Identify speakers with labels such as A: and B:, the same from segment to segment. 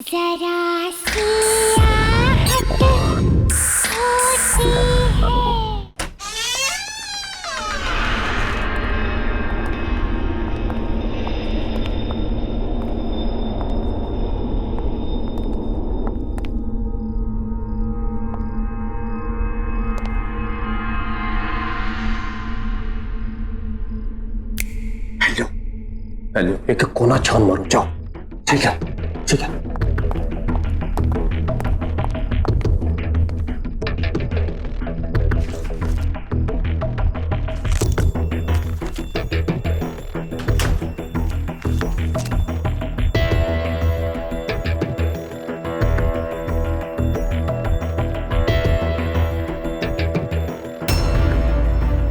A: जरा सी आहट होती है।
B: हेलो हेलो, एक कोना छान मारो, जाओ। ठीक है ठीक है।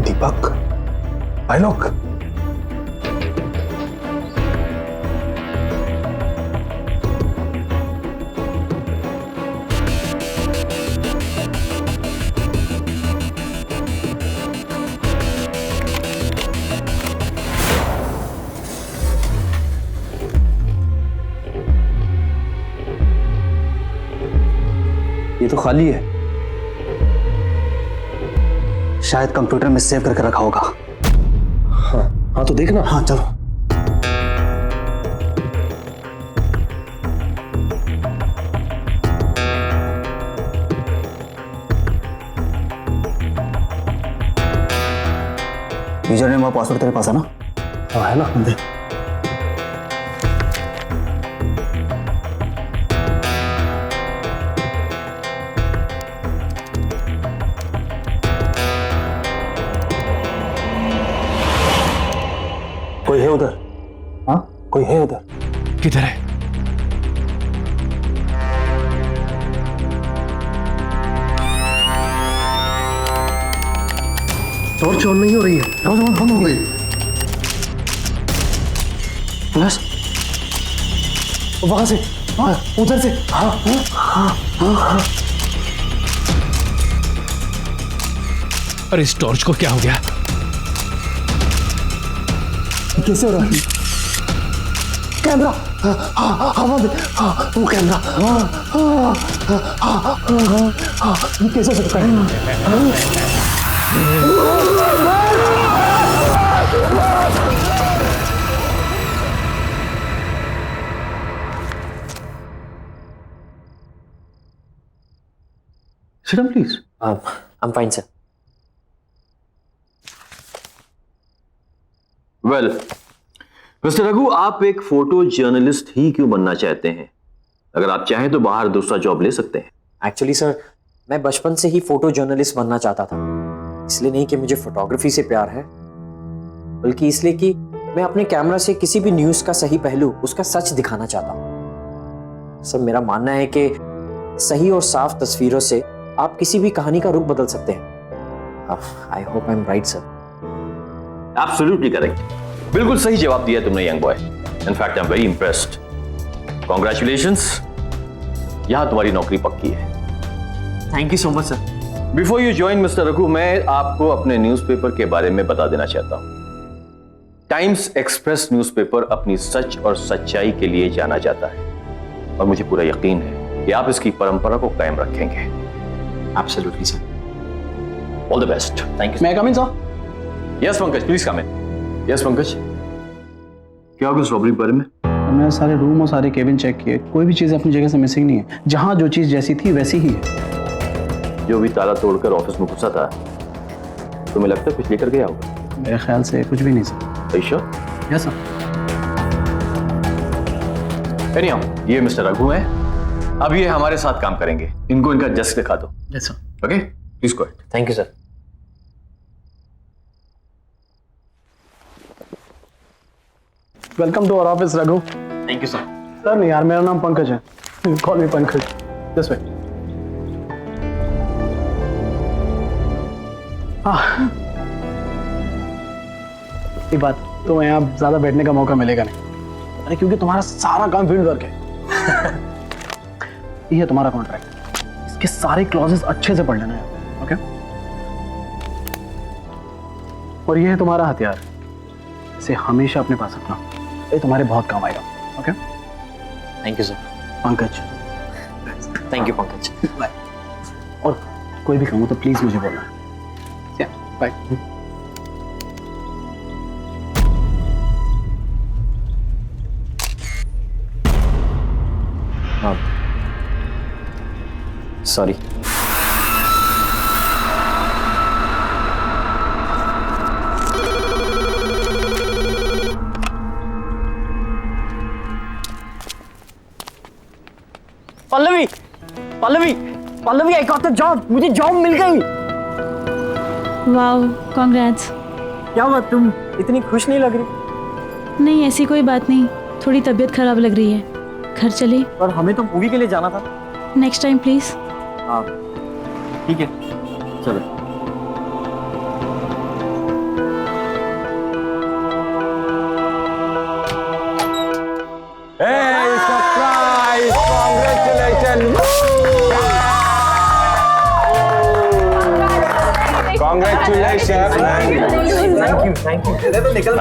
B: दीपक, आलोक, ये तो खाली है। शायद कंप्यूटर में सेव करके रखा होगा। हाँ हाँ, तो देखना। हाँ चलो। यूजर नेम और पासवर्ड तेरे पास है ना? हाँ है ना, दे। कोई है उधर? हाँ, कोई है उधर?
C: किधर है?
B: टॉर्च ऑन नहीं हो रही है। टॉर्च ऑन बंद हो गई। बस वहां से, हाँ उधर से। हाँ हाँ हाँ हाँ हाँ।
C: अरे इस टॉर्च को क्या हो गया?
B: कैसे हो रहा है? कैमरा, हवा में, वो कैमरा, ये कैसे हो सकता है? Sit down, please.
D: I'm fine, sir.
E: Well mister Raghu, आप एक फोटो जर्नलिस्ट ही क्यों बनना चाहते हैं? अगर आप चाहें तो बाहर दूसरा जॉब ले सकते हैं।
D: एक्चुअली सर, मैं बचपन से ही फोटो जर्नलिस्ट बनना चाहता था। इसलिए नहीं कि मुझे फोटोग्राफी से प्यार है, बल्कि इसलिए कि मैं अपने कैमरा से किसी भी न्यूज का सही पहलू, उसका सच दिखाना चाहता हूँ। सर, मेरा मानना है कि सही और साफ तस्वीरों से आप किसी भी कहानी का रुख बदल सकते हैं। I hope I am right sir.
E: Absolutely correct, बिल्कुल सही जवाब दिया तुमने young boy. In fact I am very impressed. Congratulations, यहां तुम्हारी नौकरी पक्की है।
D: Thank you so much sir.
E: Before you join mister Raghu, मैं आपको अपने न्यूज़पेपर के बारे में बता देना चाहता हूं। टाइम्स एक्सप्रेस न्यूज़पेपर अपनी सच और सच्चाई के लिए जाना जाता है, और मुझे पूरा यकीन है कि आप इसकी परंपरा को कायम रखेंगे।
D: Absolutely sir.
E: All the best. Thank you.
B: मैं come in sir?
E: Yes Pankaj, please come in. Yes Pankaj, क्या होगा इस रॉबरी के बारे में?
F: मैंने सारे रूम और सारे केबिन चेक किए, कोई भी चीज़ अपनी जगह से मिसिंग नहीं है। जहाँ जो चीज़ जैसी थी वैसी ही है।
E: जो भी ताला तोड़कर ऑफिस में घुसा था, तुम्हें लगता है कुछ लेकर गया होगा?
F: मेरे ख्याल से कुछ भी नहीं sir.
E: Sure?
F: Yes sir.
E: Anyhow, ये मिस्टर रघु हैं। अब ये हमारे साथ काम करेंगे। इनको इनका डेस्क दिखा दो।
F: Yes sir.
E: Okay, please go ahead.
D: Thank you sir.
F: Welcome to our office Raghu.
D: Thank you sir.
F: Sir नहीं यार, मेरा नाम पंकज है। Call me Pankaj. This way. हाँ, ये बात तो यहाँ ज्यादा बैठने का मौका मिलेगा नहीं। अरे क्योंकि तुम्हारा सारा काम फील्ड वर्क है। ये है तुम्हारा कॉन्ट्रैक्ट, इसके सारे क्लॉजेस अच्छे से पढ़ लेना है। ओके? और ये है तुम्हारा हथियार, इसे हमेशा अपने पास रखना, ये तुम्हारे बहुत काम आएगा। Okay?
D: Thank you sir.
F: Pankaj.
D: Thank you Pankaj.
F: और कोई भी काम हो तो प्लीज मुझे बोलना। बाय।
D: हाँ sorry. Pallavi Pallavi Pallavi I got the job, मुझे जॉब मिल गई।
G: Wow, congrats.
D: क्या हुआ, तुम इतनी खुश नहीं लग रही?
G: नहीं, ऐसी कोई बात नहीं, थोड़ी तबीयत खराब लग रही है। घर चले?
D: पर हमें तो मूवी के लिए जाना था।
G: Next time please.
D: हाँ ठीक है चलो। Thank you. तो निकल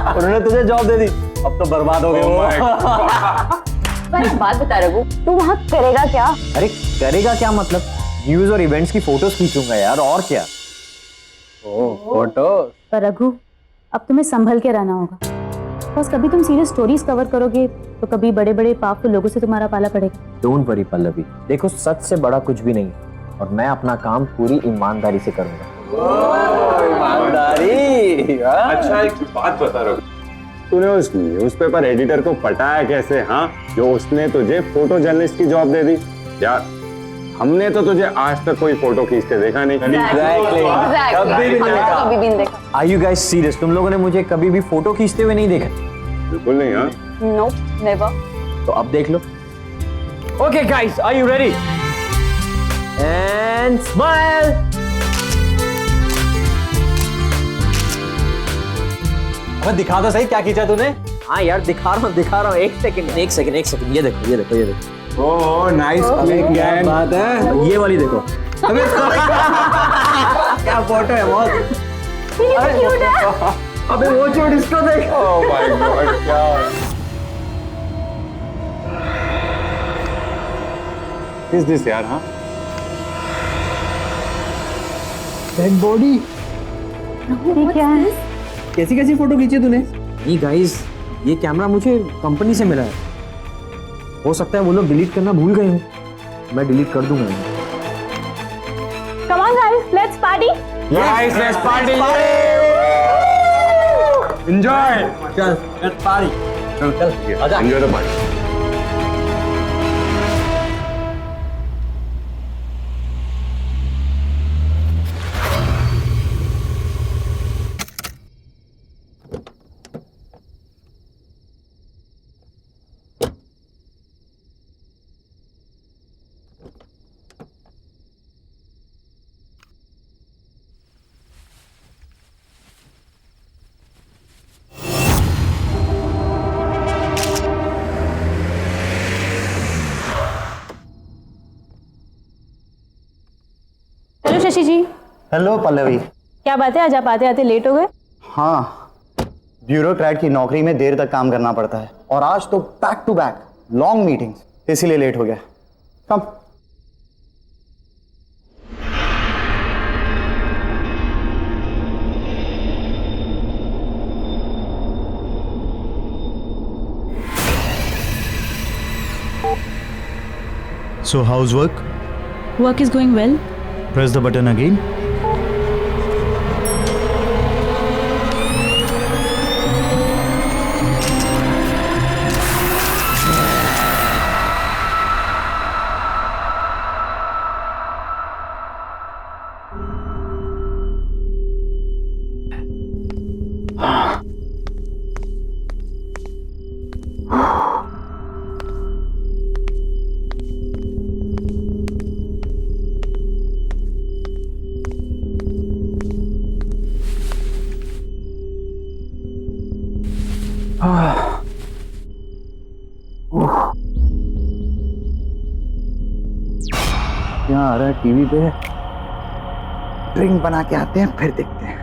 D: उन्होंने तुझे जॉब दे दी, अब तो बर्बाद हो गए वो।
H: पर एक बात बता रघु, तू वहाँ करेगा क्या?
D: अरे करेगा क्या मतलब, न्यूज और इवेंट्स की फोटोज खींचूंगा यार, और क्या।
F: फोटो।
H: पर रघु, अब तुम्हें संभल के रहना होगा, बस कभी तुम सीरियस स्टोरीज कवर करोगे तो कभी बड़े बड़े पावरफुल लोगों से तुम्हारा पाला पड़ेगा।
D: डोंट वरी पल्लवी, देखो सच से बड़ा कुछ भी नहीं और मैं अपना काम पूरी ईमानदारी से करूंगा।
F: ईमानदारी।
I: अच्छा एक बात बता रहा हूँ, तूने उस न्यूज़पेपर एडिटर को पटाया कैसे? हाँ, जो उसने तुझे फोटो जर्नलिस्ट की जॉब दे दी यार। हमने तो तुझे आज तक कोई फोटो खींचते देखा नहीं।
H: कभी भी नहीं देखा।
D: Are you guys serious? तुम लोगों ने मुझे कभी भी फोटो खींचते हुए नहीं देखा?
I: बिल्कुल नहीं। हाँ
H: नो नेवर।
D: तो अब देख लो। Okay guys, are you ready? And smile.
B: अबे दिखा दो सही, क्या खींचा तूने?
D: हाँ यार दिखा रहा हूँ। एक सेकंड, ये देखो।
I: Oh nice click man.
B: बात है,
D: ये वाली देखो।
B: क्या फोटो है बहुत।
D: अबे वो चोट इसको देख।
I: ओह माय गॉड, क्या इज दिस यार? हाँ
F: डेड बॉडी।
H: क्या है?
B: कैसी फोटो खींची तूने?
D: नहीं गाइस, ये कैमरा मुझे कंपनी से मिला है, हो सकता है वो लोग डिलीट करना भूल गए हों, मैं डिलीट कर दूंगा।
H: Come on guys, let's party.
I: Guys let's party. Enjoy.
B: चल लेट्स पार्टी।
I: चल आजा, enjoy the party.
H: Hello Shashi ji.
J: Hello Pallavi.
H: क्या बात है, आज आप आते आते लेट हो गए?
J: हाँ, ब्यूरोक्रेट की नौकरी में देर तक काम करना पड़ता है और आज तो back to back long meetings, इसीलिए लेट हो गया। कम।
K: So how's work?
G: Work is going well.
K: Press the button again.
J: यहाँ आ रहा है टीवी पे, ड्रिंक बना के आते हैं फिर देखते हैं।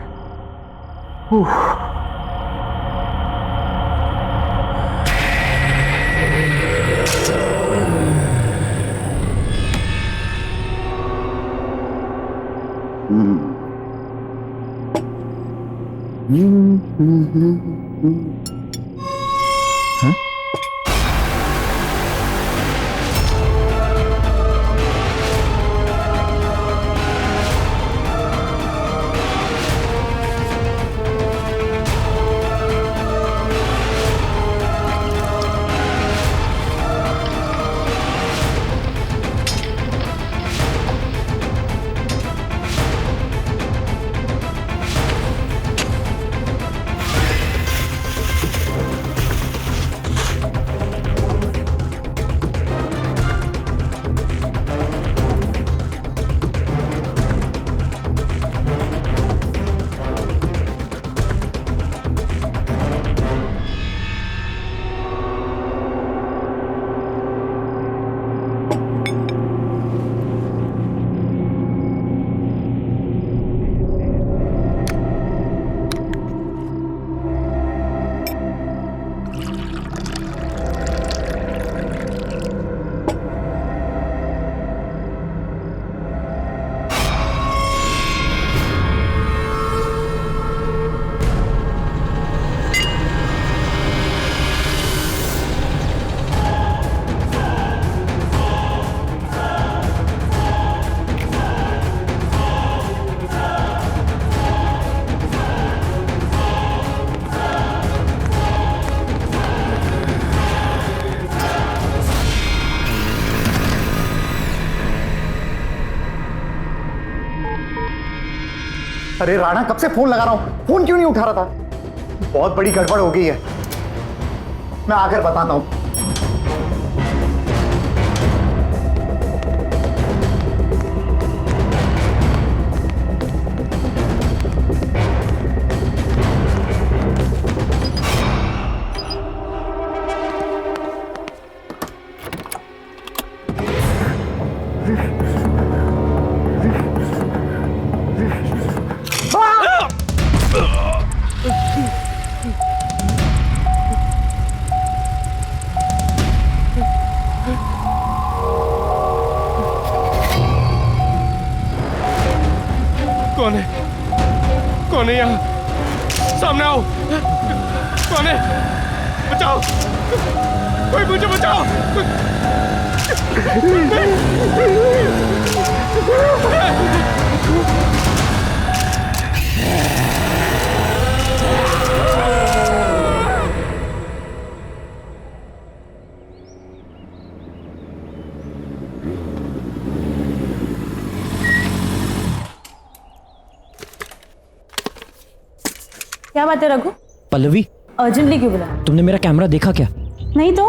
J: अरे राणा, कब से फोन लगा रहा हूं, फोन क्यों नहीं उठा रहा था? बहुत बड़ी गड़बड़ हो गई है, मैं आकर बताता हूं।
C: कौन है? कौन है यहाँ? सामने आओ। कौन है? बचाओ, कोई मुझे बचाओ।
H: क्या बात है रघु?
L: पल्लवी,
H: अर्जेंटली क्यों बुला?
L: तुमने मेरा कैमरा देखा क्या?
H: नहीं तो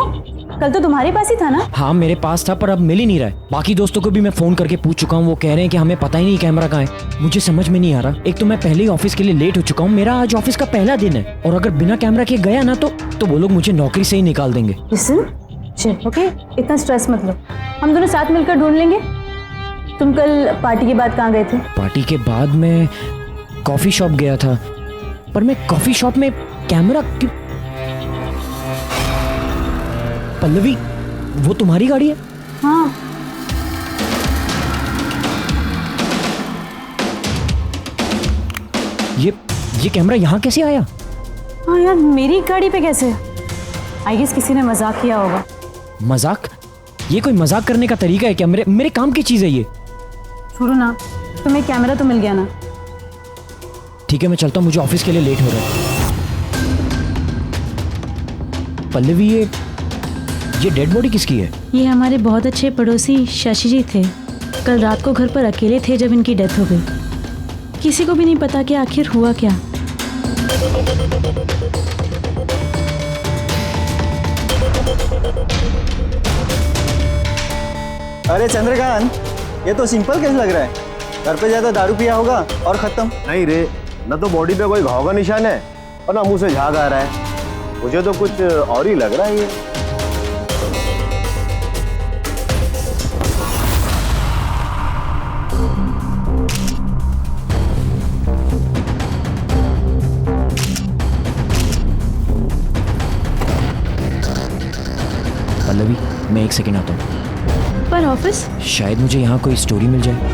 H: कल तो तुम्हारे पास ही था ना?
L: हाँ मेरे पास था, पर अब मिल ही नहीं रहा है। बाकी दोस्तों को भी मैं फोन करके पूछ चुका हूँ, वो कह रहे हैं कि हमें पता ही नहीं कैमरा कहाँ है। मुझे समझ में नहीं आ रहा। एक तो मैं पहले ही ऑफिस के लिए लेट हो चुका हूँ, मेरा आज ऑफिस का पहला दिन है, और अगर बिना कैमरा के गया ना तो वो लोग मुझे नौकरी से ही निकाल देंगे।
H: ओके, इतना स्ट्रेस मत लो, हम दोनों साथ मिलकर ढूंढ लेंगे। तुम कल पार्टी के बाद कहाँ गए थे?
L: पार्टी के बाद मैं कॉफी शॉप गया था, पर मैं कॉफी शॉप में कैमरा क्यों? पल्लवी, वो तुम्हारी गाड़ी है?
H: हाँ।
L: ये कैमरा यहाँ कैसे आया?
H: हाँ यार, मेरी गाड़ी पे कैसे? आई गेस किसी ने मजाक किया होगा।
L: मजाक? ये कोई मजाक करने का तरीका है क्या? मेरे काम की चीज है ये।
H: छोड़ो ना, तुम्हें कैमरा तो मिल गया ना।
L: ठीक है, मैं चलता हूँ, मुझे ऑफिस के लिए लेट हो रहा है। पल्लवी, ये डेड बॉडी किसकी है?
G: ये हमारे बहुत अच्छे पड़ोसी शशि जी थे। कल रात को घर पर अकेले थे जब इनकी डेथ हो गई। किसी को भी नहीं पता कि आखिर हुआ क्या।
J: अरे चंद्रकांत, ये तो सिंपल केस लग रहा है। घर पे ज्यादा दारू पिया होगा और खत्म।
I: नहीं रे, न तो बॉडी पे कोई घाव का निशान है और ना मुंह से झाग आ रहा है। मुझे तो कुछ और ही लग रहा है ये।
L: पल्लवी, मैं एक सेकेंड आता हूँ।
G: पर ऑफिस?
L: शायद मुझे यहाँ कोई स्टोरी मिल जाए।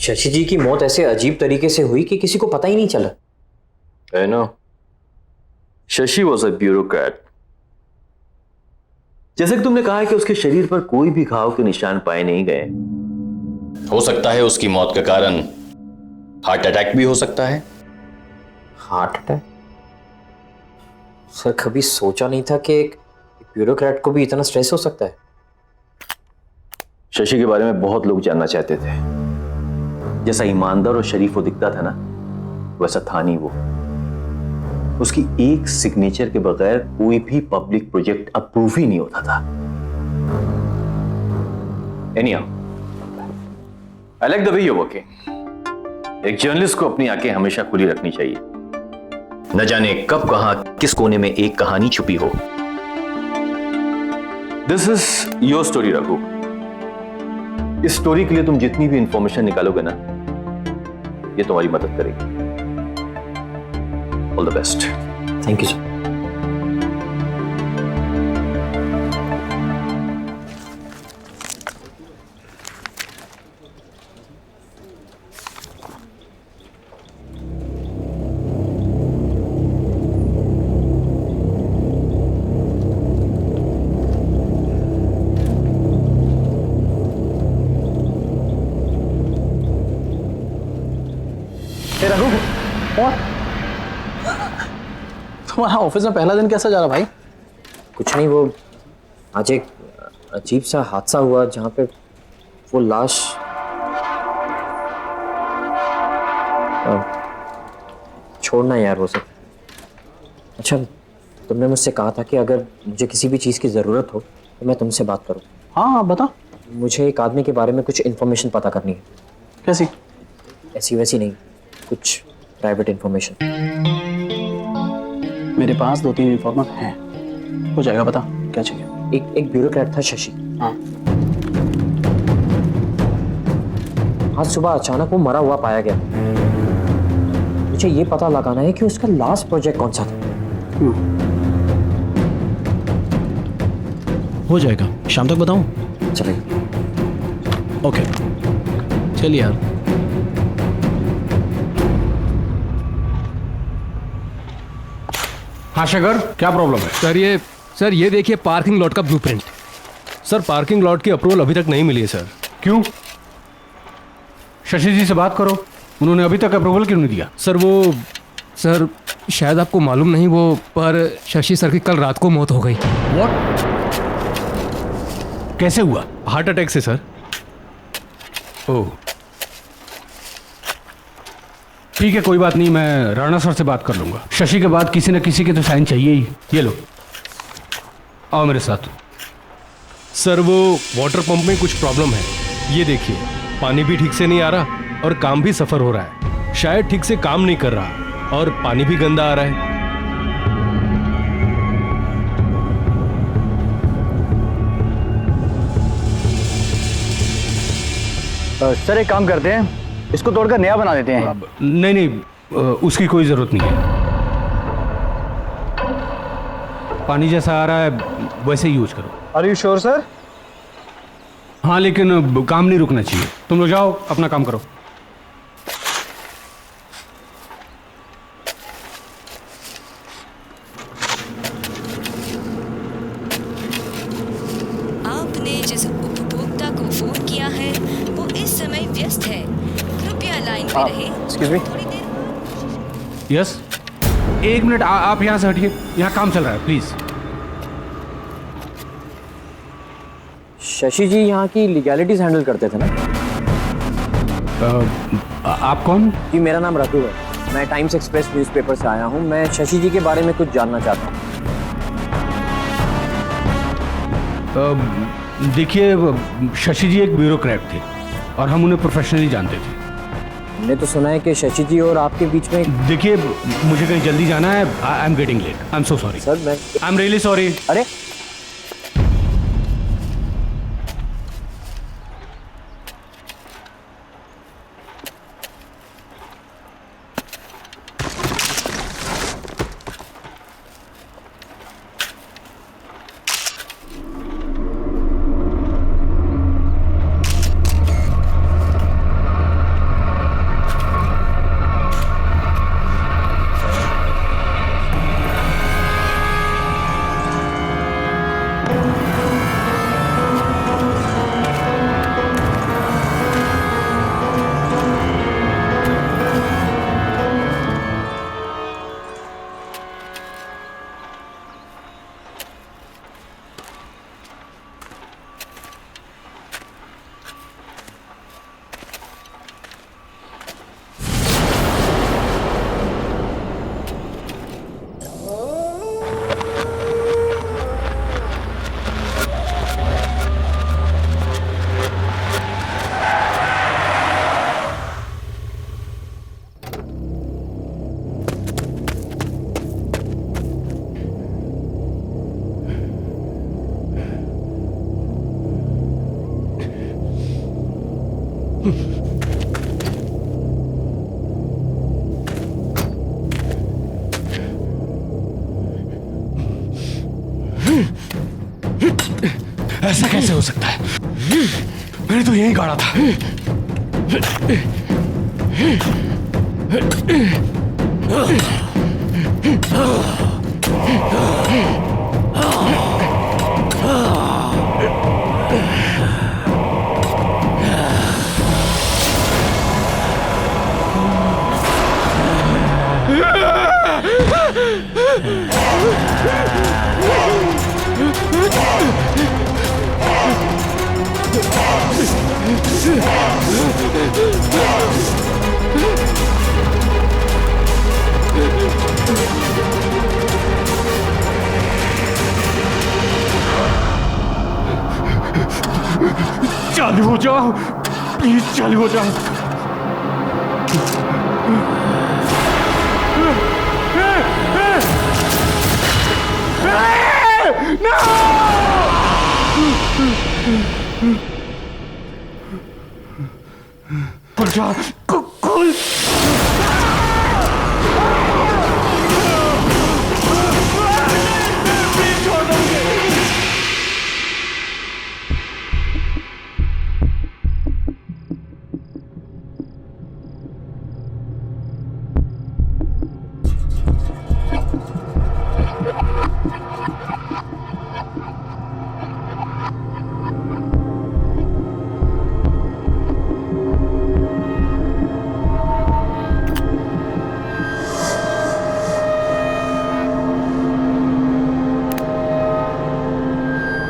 D: शशि जी की मौत ऐसे अजीब तरीके से हुई कि किसी को पता ही नहीं चला।
E: I know. Shashi was a bureaucrat. जैसे कि तुमने कहा कि उसके शरीर पर कोई भी घाव के निशान पाए नहीं गए। हो सकता है उसकी मौत का कारण हार्ट अटैक भी हो सकता है।
D: Heart attack? सर कभी सोचा नहीं था कि एक ब्यूरोक्रेट को भी इतना स्ट्रेस हो सकता है।
E: शशि के बारे में बहुत लोग जानना चाहते थे। जैसा ईमानदार और शरीफ वो दिखता था ना, वैसा था नहीं वो। उसकी एक सिग्नेचर के बगैर कोई भी पब्लिक प्रोजेक्ट अप्रूव ही नहीं होता था। Anyhow, I like the way you're working. एक जर्नलिस्ट को अपनी आंखें हमेशा खुली रखनी चाहिए। न जाने कब कहां किस कोने में एक कहानी छुपी हो। This is your story Raghu. इस स्टोरी के लिए तुम जितनी भी इंफॉर्मेशन निकालोगे ना, ये तुम्हारी मदद करेगी। All the best.
D: Thank you sir.
F: Raghu, और तुम्हारा ऑफिस में पहला दिन कैसा जा रहा भाई?
D: कुछ नहीं, वो आज एक अजीब सा हादसा हुआ जहां पे वो लाश छोड़ना यार वो सब। अच्छा, तुमने मुझसे कहा था कि अगर मुझे किसी भी चीज़ की ज़रूरत हो तो मैं तुमसे बात करूं।
F: हाँ बता।
D: मुझे एक आदमी के बारे में कुछ इन्फॉर्मेशन पता करनी है।
F: कैसी?
D: ऐसी वैसी नहीं, कुछ प्राइवेट इन्फॉर्मेशन।
F: मेरे पास 2-3 इन्फॉर्मर हैं, हो जाएगा। बता क्या चाहिए?
D: एक ब्यूरोक्रेट था शशि।
F: हाँ।
D: आज सुबह अचानक वो मरा हुआ पाया गया। मुझे ये पता लगाना है कि उसका लास्ट प्रोजेक्ट कौन सा था।
F: हो जाएगा, शाम तक बताऊं?
D: चलेगा।
F: ओके, चलिए यार।
C: हाँ शेखर, क्या प्रॉब्लम है? सर ये देखिए पार्किंग लॉट का ब्लूप्रिंट। सर पार्किंग लॉट की अप्रूवल अभी तक नहीं मिली है सर।
M: क्यों? शशि जी से बात करो, उन्होंने अभी तक अप्रूवल क्यों नहीं दिया?
C: सर शायद आपको मालूम नहीं, वो पर शशि सर की कल रात को मौत हो गई।
M: व्हाट? कैसे हुआ?
C: हार्ट अटैक से सर।
M: ओह ठीक है, कोई बात नहीं, मैं राणा सर से बात कर लूंगा। शशि के बाद किसी न किसी के तो साइन चाहिए ही। ये लो, आओ मेरे साथ।
C: सर वो वाटर पंप में कुछ प्रॉब्लम है। ये देखिए, पानी भी ठीक से नहीं आ रहा और काम भी सफर हो रहा है। शायद ठीक से काम नहीं कर रहा और पानी भी गंदा आ रहा है।
J: सर एक काम करते हैं, इसको तोड़कर नया बना देते हैं।
M: नहीं, उसकी कोई जरूरत नहीं है। पानी जैसा आ रहा है वैसे ही यूज करो।
J: Are you sure sir?
M: हाँ, लेकिन काम नहीं रुकना चाहिए। तुम लोग जाओ, अपना काम करो।
N: आपने जिस उपभोक्ता को फोन किया है वो इस समय व्यस्त है, कृपया लाइन पे रहे।
J: Excuse me.
M: यस, एक मिनट, आप यहाँ से हटिए, यहाँ काम चल रहा है, प्लीज।
D: शशि जी यहाँ की लीगैलिटीज हैंडल करते थे ना?
M: आप कौन?
D: जी मेरा नाम रघु है, मैं टाइम्स एक्सप्रेस न्यूज़पेपर से आया हूँ। मैं शशि जी के बारे में कुछ जानना चाहता हूँ।
M: देखिए, शशि जी एक ब्यूरोक्रेट थे और हम उन्हें प्रोफेशनली जानते थे।
D: हमने तो सुना है कि शशि जी और आपके बीच में।
M: देखिए, मुझे कहीं जल्दी जाना है। I am getting late, I am so sorry
D: sir. मैं
M: आई एम रियली सॉरी।
D: अरे
M: ऐसा कैसे हो सकता है? मैंने तो यही गाड़ा था। चालू हो जाओ प्लीज, चालू हो जाओ। खुल जा, खुल।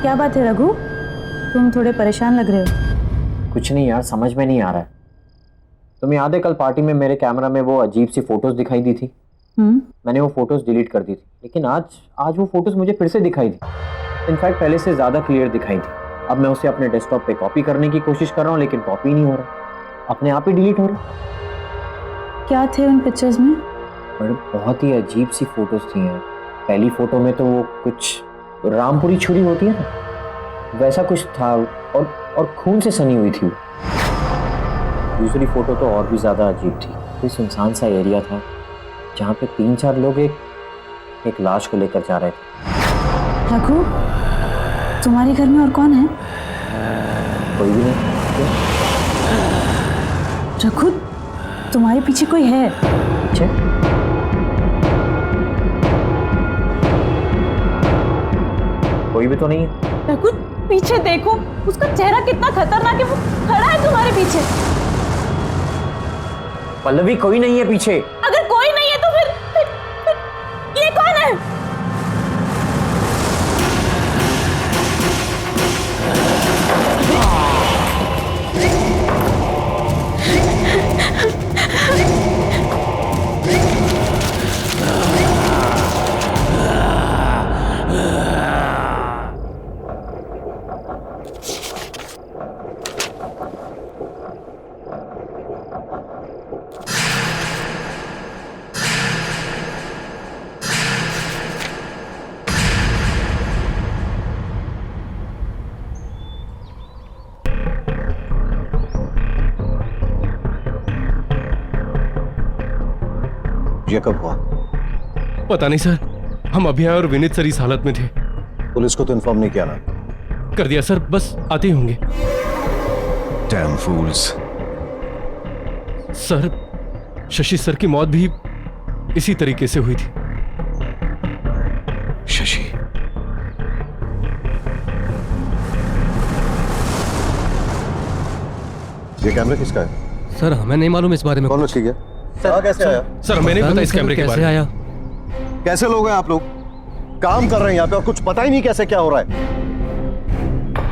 H: क्या बात है रघु, तुम थोड़े परेशान लग रहे हो।
D: कुछ नहीं यार, समझ में नहीं आ रहा है। तुम्हें याद है कल पार्टी में मेरे कैमरा में वो अजीब सी फोटोज दिखाई दी थी? मैंने वो फोटोज डिलीट कर दी थी, लेकिन आज वो फोटोज मुझे फिर से दिखाई दी। इनफैक्ट पहले से ज्यादा क्लियर दिखाई थी। अब मैं उसे अपने डेस्कटॉप पे कॉपी करने की कोशिश कर रहा हूँ, लेकिन कॉपी नहीं हो रहा, अपने आप ही डिलीट हो रहा।
H: क्या थे उन पिक्चर्स में?
D: बड़े बहुत ही अजीब सी फोटोज थी यार। पहली फोटो में तो वो कुछ रामपुरी छुरी होती है ना, वैसा कुछ था और खून से सनी हुई थी। दूसरी फोटो तो और भी ज्यादा अजीब थी। कोई सुनसान सा एरिया था जहाँ पे 3-4 लोग एक लाश को लेकर जा रहे थे।
H: रघु, तुम्हारे घर में और कौन है?
D: कोई भी नहीं।
H: रघु, तुम्हारे पीछे कोई है?
D: पीछे? कोई भी तो नहीं है।
H: रघु, पीछे देखो, उसका चेहरा कितना खतरनाक है, वो खड़ा है तुम्हारे पीछे।
D: पल्लवी, कोई नहीं है पीछे।
H: अगर कोई नहीं है तो फिर ये कौन है?
O: ये कब हुआ?
C: पता नहीं सर, हम अभी आए और विनीत सर इस हालत में थे।
O: पुलिस को तो इन्फॉर्म नहीं किया ना?
C: कर दिया सर, बस आते ही होंगे।
O: Damn fools.
C: Sir, Shashi sir की मौत भी इसी तरीके से हुई थी।
O: शशि? ये कैमरा किसका है?
P: सर हमें नहीं मालूम इस बारे में।
O: कौन रखी गया? कैसे आया?
C: सर हमें नहीं पता इस कैमरे के बारे में।
O: कैसे लोग हैं आप लोग? काम कर रहे हैं यहाँ पे और कुछ पता ही नहीं कैसे क्या हो रहा है।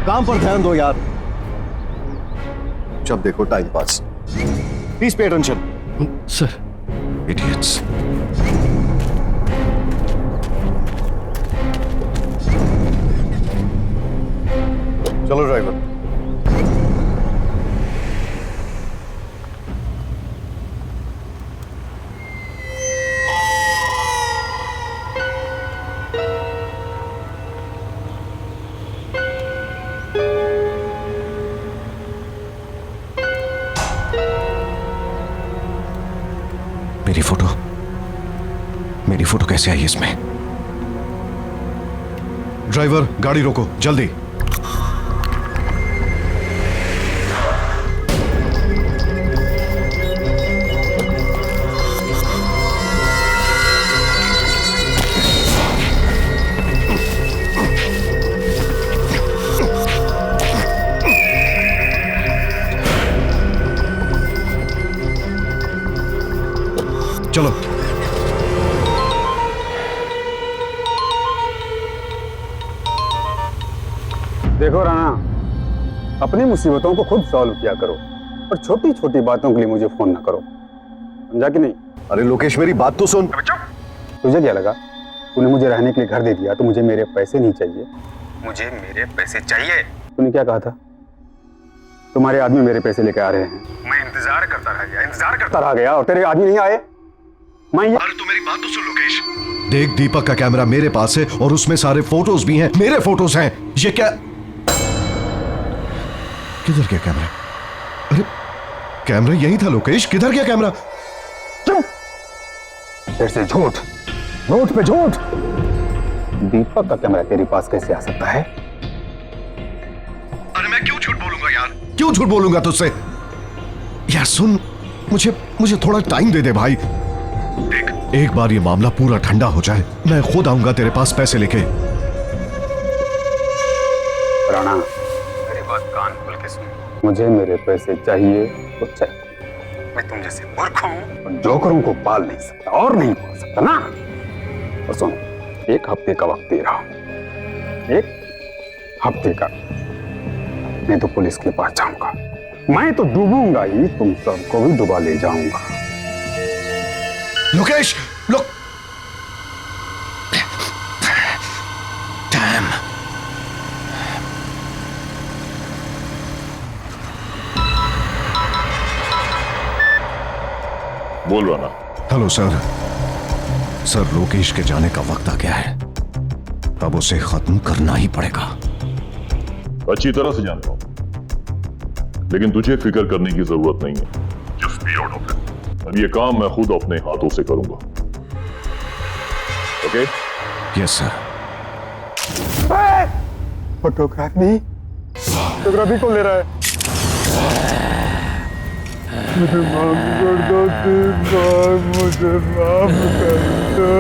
O: काम पर ध्यान दो यार। जब देखो time pass. Please pay attention.
C: Sir.
O: Idiots. चलो ड्राइवर। मेरी फोटो कैसे आई इसमें? ड्राइवर गाड़ी रोको जल्दी।
I: देखो राणा, अपनी मुसीबतों को खुद सॉल्व किया करो और छोटी छोटी बातों के लिए मुझे फोन ना करो, समझा कि नहीं?
O: अरे लोकेश मेरी बात तो सुन।
I: तुझे क्या लगा तूने मुझे रहने के लिए घर दे दिया तो मुझे मेरे पैसे नहीं चाहिए? मुझे मेरे पैसे चाहिए। तूने क्या कहा था? तुम्हारे आदमी मेरे पैसे लेके आ रहे हैं। मैं इंतजार करता रह गया और तेरे आदमी नहीं आए।
O: अरे तू मेरी बात तो सुन लोकेश। देख, दीपक का कैमरा मेरे पास है और उसमें सारे फोटोज भी हैं, मेरे फोटोज हैं। ये क्या? किधर गया कैमरा? अरे कैमरा यही था लोकेश, किधर गया कैमरा?
I: तेरे से झूठ पे झूठ। दीपक का कैमरा तेरे पास कैसे आ सकता है?
O: अरे मैं क्यों झूठ बोलूंगा यार, क्यों झूठ बोलूंगा तुझसे? यार सुन, मुझे थोड़ा टाइम दे दे भाई। देख, एक बार ये मामला पूरा ठंडा हो जाए, मैं खुद आऊंगा तेरे पास पैसे लेके।
I: राणा, मेरी बात कान खोल के सुन। मुझे मेरे पैसे चाहिए तो चाहिए। मैं तुम जैसे मूर्ख हूं और जोकरों को पाल नहीं सकता और नहीं पाल सकता ना। और सुनो, 1 हफ्ते का वक्त दे रहा हूं, 1 हफ्ते का। नहीं तो पुलिस के पास जाऊंगा। मैं तो डूबूंगा ही, तुम सबको भी डुबा ले जाऊंगा।
O: लोकेश, डैम।
P: बोल रहा ना।
O: हेलो सर, लोकेश के जाने का वक्त आ गया है, अब उसे खत्म करना ही पड़ेगा।
P: अच्छी तरह से जानता हूं, लेकिन तुझे फिक्र करने की जरूरत नहीं है। Just be out of it. अब ये काम मैं खुद अपने हाथों से करूंगा। ओके?
O: Yes sir.
I: फोटोग्राफी कौन ले रहा है? मुझे माफ कर दो, मुझे माफ कर दो।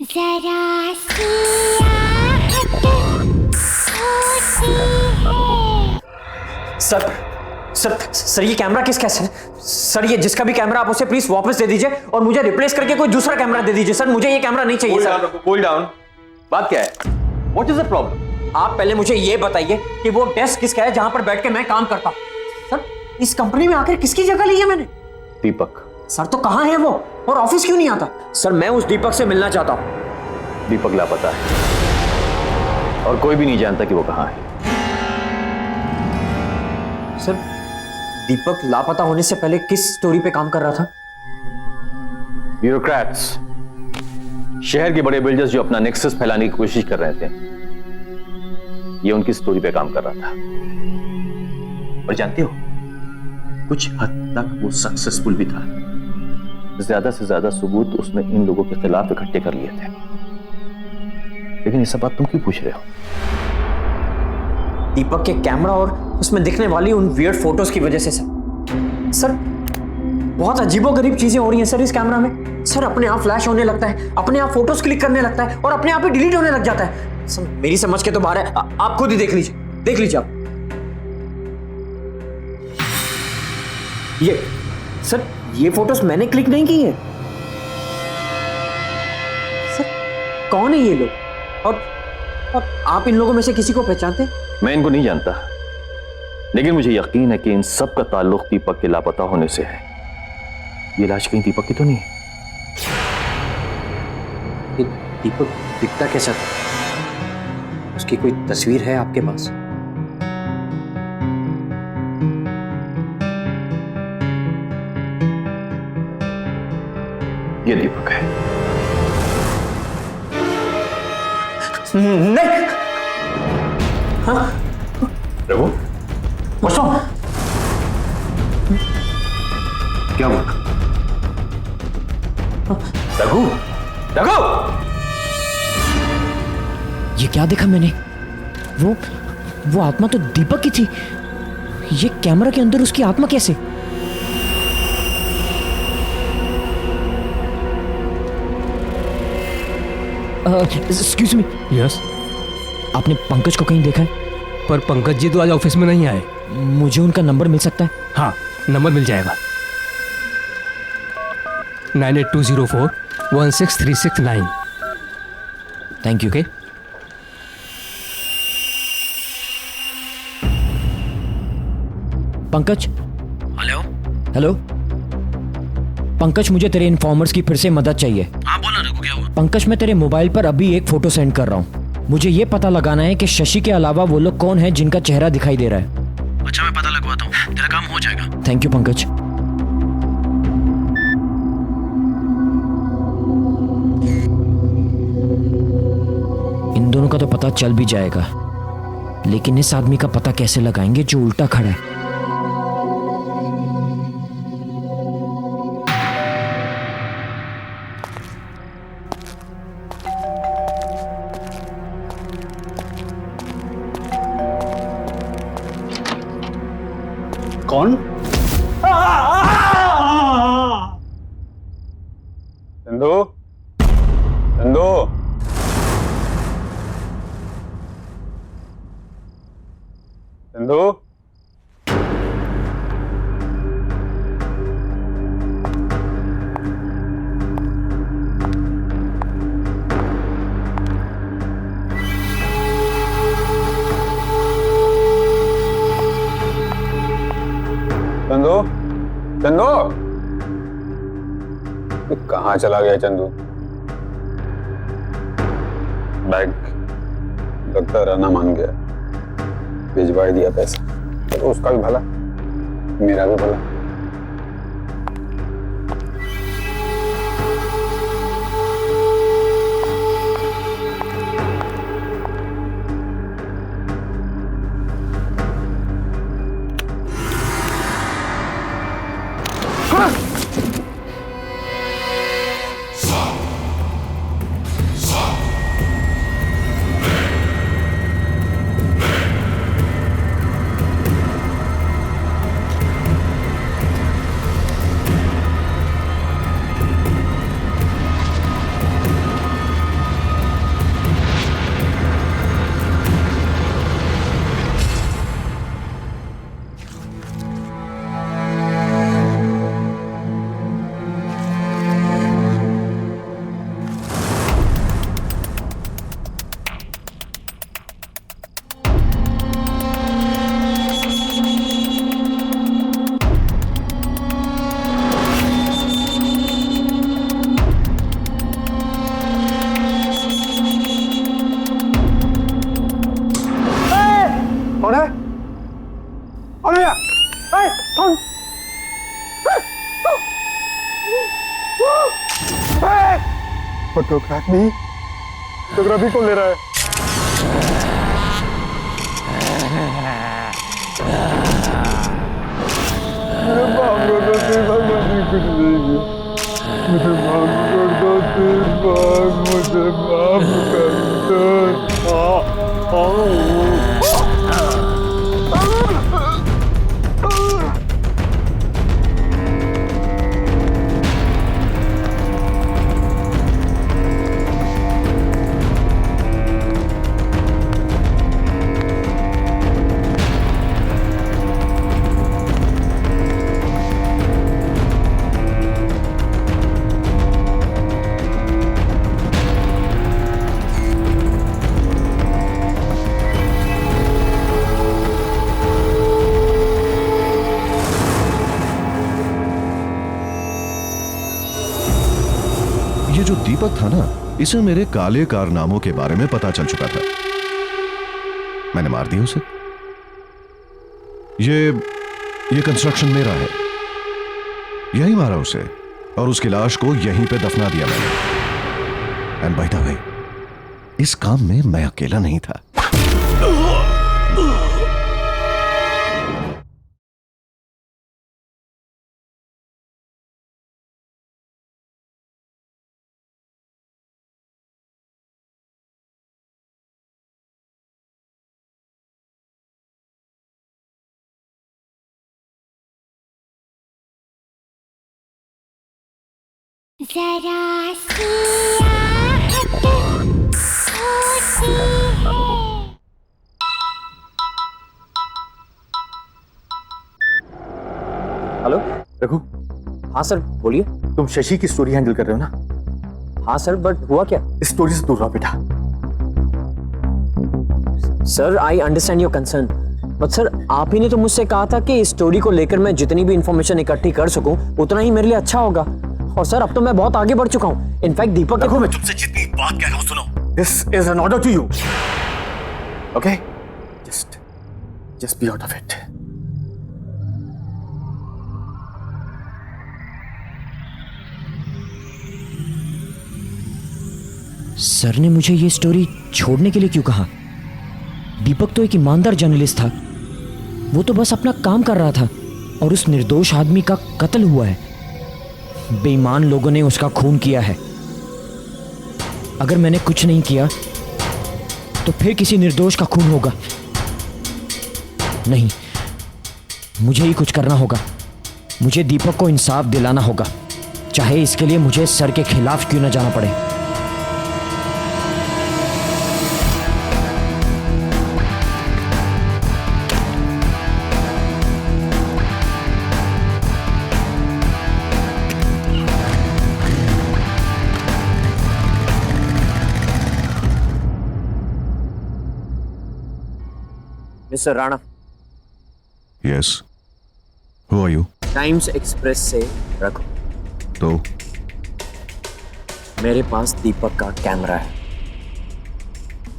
A: जरा सी आहट होती है।
D: सर ये कैमरा किसका है सर? ये जिसका भी कैमरा आप उसे प्लीज वापस दे दीजिए और मुझे रिप्लेस करके कोई दूसरा कैमरा दे दीजिए। सर मुझे ये कैमरा नहीं चाहिए सर।
E: Cool down. बात क्या है? What is the problem?
D: आप पहले मुझे ये बताइए कि वो डेस्क किसका है जहां पर बैठ के मैं काम करता हूं। सर इस कंपनी में आखिर किसकी जगह ली है मैंने?
E: दीपक।
D: सर तो कहां है वो और ऑफिस क्यों नहीं आता? सर मैं उस दीपक से मिलना चाहता हूं।
E: दीपक लापता है और कोई भी नहीं जानता कि वो कहां है।
D: सर दीपक लापता होने से पहले किस स्टोरी पे काम कर रहा था?
E: ब्यूरोक्रेट्स, शहर के बड़े बिल्डर्स जो अपना नेक्सस फैलाने की कोशिश कर रहे थे, ये उनकी स्टोरी पे काम कर रहा था। और जानते हो, कुछ हद तक वो सक्सेसफुल भी था। ज्यादा से ज्यादा सबूत उसने इन लोगों के खिलाफ इकट्ठे कर लिए थे। लेकिन ये सब बात तुम क्यों पूछ रहे हो?
D: दीपक के कैमरा और उसमें दिखने वाली उन वियर्ड फोटोज की वजह से सर बहुत अजीबोगरीब चीजें हो रही हैं सर इस कैमरा में। सर अपने आप फ्लैश होने लगता है, अपने आप फोटोज क्लिक करने लगता है और अपने आप ही डिलीट होने लग जाता है। सर मेरी समझ के तो बाहर है। आप खुद ही देख लीजिए आप। ये सर ये फोटोज मैंने क्लिक नहीं की है। सर कौन है ये लोग और आप इन लोगों में से किसी को पहचानते?
E: मैं इनको नहीं जानता, लेकिन मुझे यकीन है कि इन सब का ताल्लुक दीपक के लापता होने से है। ये लाश कहीं दीपक की तो नहीं?
D: दीपक दिखता कैसा था? उसकी कोई तस्वीर है आपके पास?
E: ये दीपक है।
D: नहीं। हाँ?
E: रघु,
D: बसो।
E: क्या हुआ? रघु,
L: ये क्या देखा मैंने? वो आत्मा तो दीपक की थी। ये कैमरा के अंदर उसकी आत्मा कैसे? Excuse me.
M: यस।
L: आपने पंकज को कहीं देखा है?
M: पर पंकज जी तो आज ऑफिस में नहीं आए।
L: मुझे उनका नंबर मिल सकता है?
M: हाँ, नंबर मिल जाएगा। 9820416369।
L: Thank you.
M: Okay.
L: Pankaj. Hello Pankaj, मुझे तेरे इन्फॉर्मर्स की फिर से मदद चाहिए।
K: हाँ बोला रघु, क्या हुआ?
L: पंकज, मैं तेरे मोबाइल पर अभी एक फोटो सेंड कर रहा हूँ। मुझे ये पता लगाना है कि शशि के अलावा वो लोग कौन है जिनका चेहरा दिखाई दे रहा है।
K: अच्छा, मैं पता लगवाता हूँ, तेरा काम हो जाएगा।
L: Thank you Pankaj. इन दोनों का तो पता चल भी जाएगा, लेकिन इस आदमी का पता कैसे लगाएंगे जो उल्टा खड़ा है?
F: कौन?
I: चंदू, चंदू, चंदू, चंदू, चंदू, कहाँ चला गया चंदू? बैग लगता रहना मान गया, भिजवा दिया पैसा। तो उसका भी भला, मेरा भी भला। फोटोग्राफी फोटोग्राफी कौन ले रहा है? मेरे बाप को तो तेरे भगवान कुछ नहीं किया। मुझे माफ कर दो, तेरे बाप मुझे माफ कर दो।
O: ये जो दीपक था ना, इसे मेरे काले कारनामों के बारे में पता चल चुका था। मैंने मार दिया उसे। ये कंस्ट्रक्शन मेरा है, यही मारा उसे और उसकी लाश को यहीं पे दफना दिया मैंने। एंड बाय द वे, इस काम में मैं अकेला नहीं था।
A: जरा सी आहट
D: हेलो
J: रघु।
D: हाँ सर बोलिए।
J: तुम शशि की स्टोरी हैंडल कर रहे हो ना?
D: हाँ सर, बट हुआ क्या?
J: इस स्टोरी से दूर रहो बेटा।
D: Sir I understand your concern, but sir आप ही ने तो मुझसे कहा था कि इस स्टोरी को लेकर मैं जितनी भी इंफॉर्मेशन इकट्ठी कर सकूं उतना ही मेरे लिए अच्छा होगा। और सर अब तो मैं बहुत आगे बढ़ चुका हूं। इनफैक्ट दीपक
J: देखो, मैं तुमसे जितनी बात कह रहा हूं सुनो। This is an order to you, okay? Just be out of it.
L: Sir ने मुझे ये स्टोरी छोड़ने के लिए क्यों कहा? दीपक तो एक ईमानदार जर्नलिस्ट था, वो तो बस अपना काम कर रहा था और उस निर्दोष आदमी का कत्ल हुआ है। बेईमान लोगों ने उसका खून किया है। अगर मैंने कुछ नहीं किया तो फिर किसी निर्दोष का खून होगा। नहीं, मुझे ही कुछ करना होगा। मुझे दीपक को इंसाफ दिलाना होगा, चाहे इसके लिए मुझे सर के खिलाफ क्यों न जाना पड़े।
D: Mister Rana.
O: Yes, who are you?
D: Times Express से रखो।
O: तो
D: मेरे पास दीपक का कैमरा है।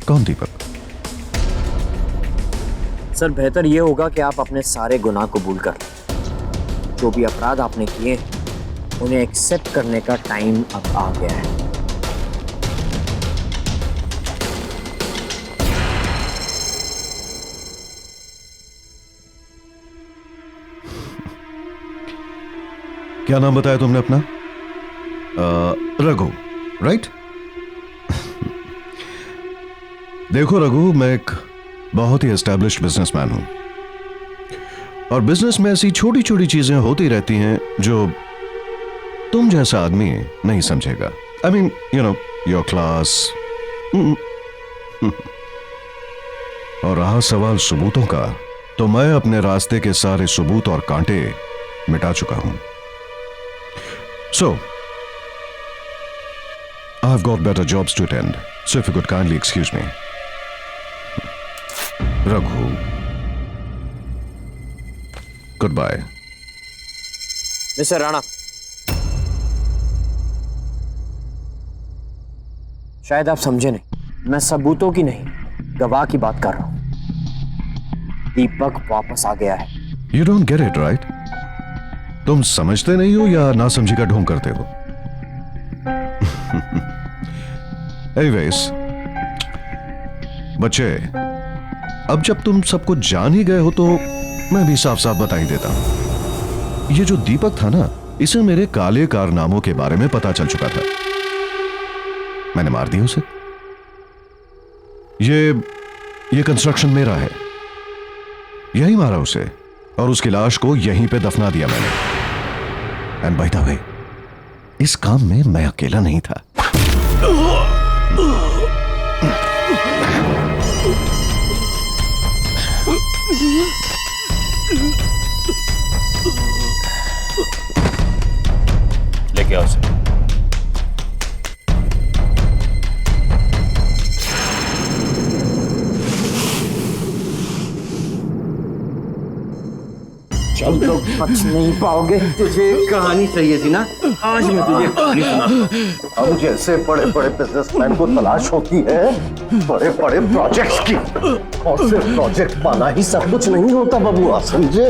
O: कौन दीपक?
D: सर बेहतर यह होगा कि आप अपने सारे गुनाह कबूल कर लें। जो भी अपराध आपने किए उन्हें एक्सेप्ट करने का टाइम अब आ गया है।
O: क्या नाम बताया तुमने अपना? रघु, राइट? देखो रघु, मैं एक बहुत ही एस्टैब्लिश्ड बिजनेसमैन हूं और बिजनेस में ऐसी छोटी छोटी चीजें होती रहती हैं जो तुम जैसा आदमी नहीं समझेगा। I mean you know your class. और रहा सवाल सबूतों का, तो मैं अपने रास्ते के सारे सबूत और कांटे मिटा चुका हूं। So, I've got better jobs to attend, so if you could kindly excuse me. Raghu. Goodbye.
D: Mister Rana, शायद आप समझे नहीं, मैं सबूतों की नहीं गवाह की बात कर रहा हूं। दीपक वापस आ गया है।
O: You don't get it, right? तुम समझते नहीं हो या नासमझी का ढोंग करते हो? Anyways, बच्चे, अब जब तुम सब कुछ जान ही गए हो तो मैं भी साफ साफ बता ही देता हूं। ये जो दीपक था ना, इसे मेरे काले कारनामों के बारे में पता चल चुका था। मैंने मार दिया उसे। ये कंस्ट्रक्शन मेरा है, यही मारा उसे और उसकी लाश को यहीं पे दफना दिया मैंने। एंड बाय द वे, इस काम में मैं अकेला नहीं था।
E: लेके आओ उसे।
D: चल तो बच नहीं पाओगे।
E: तुझे कहानी चाहिए थी ना, आज मैं तुझे कहानी सुनाता हूं।
I: हम जैसे बड़े बड़े बिजनेसमैन को तलाश होती है बड़े बड़े प्रोजेक्ट्स की, और सिर्फ प्रोजेक्ट पाना ही सब कुछ नहीं होता बबुआ, समझे?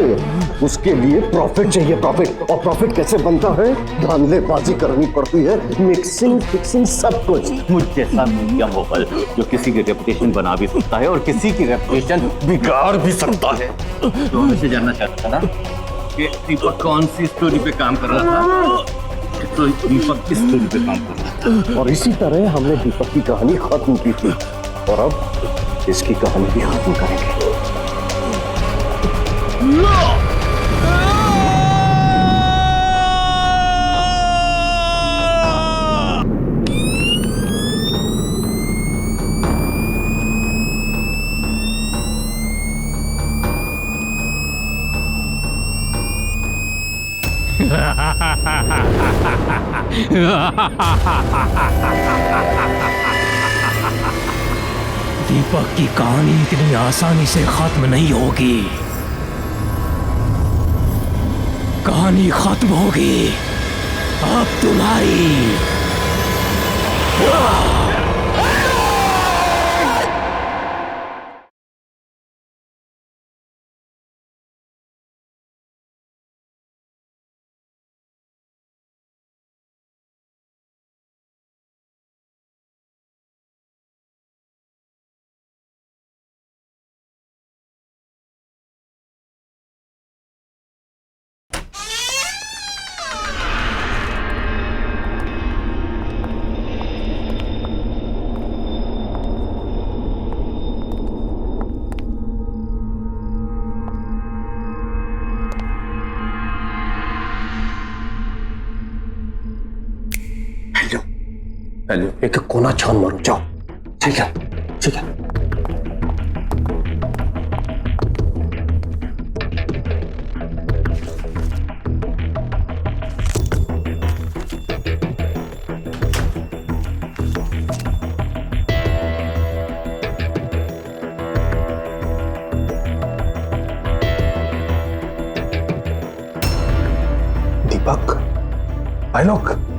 I: उसके लिए प्रॉफिट चाहिए, प्रॉफिट। और प्रॉफिट कैसे बनता है? धांधलेबाजी करनी पड़ती है, मिक्सिंग फिक्सिंग सब कुछ।
E: मुझ जैसा मीडिया मोबाइल जो किसी की रेपुटेशन बना भी सकता है और किसी की रेपुटेशन बिगाड़ भी सकता है। तो हमें जानना चाहता था ना कि दीपक कौन सी स्टोरी पे काम कर रहा था, तो दीपक इस स्टोरी पे काम कर रहा था।
I: और इसी तरह हमने दीपक की कहानी खत्म की थी और अब इसकी कहानी भी खत्म करेंगे।
L: दीपक की कहानी इतनी आसानी से खत्म नहीं होगी। कहानी खत्म होगी अब तुम्हारी।
F: हेलो, एक कोना छान मारो, जाओ। ठीक है, ठीक है। दीपक, आलोक।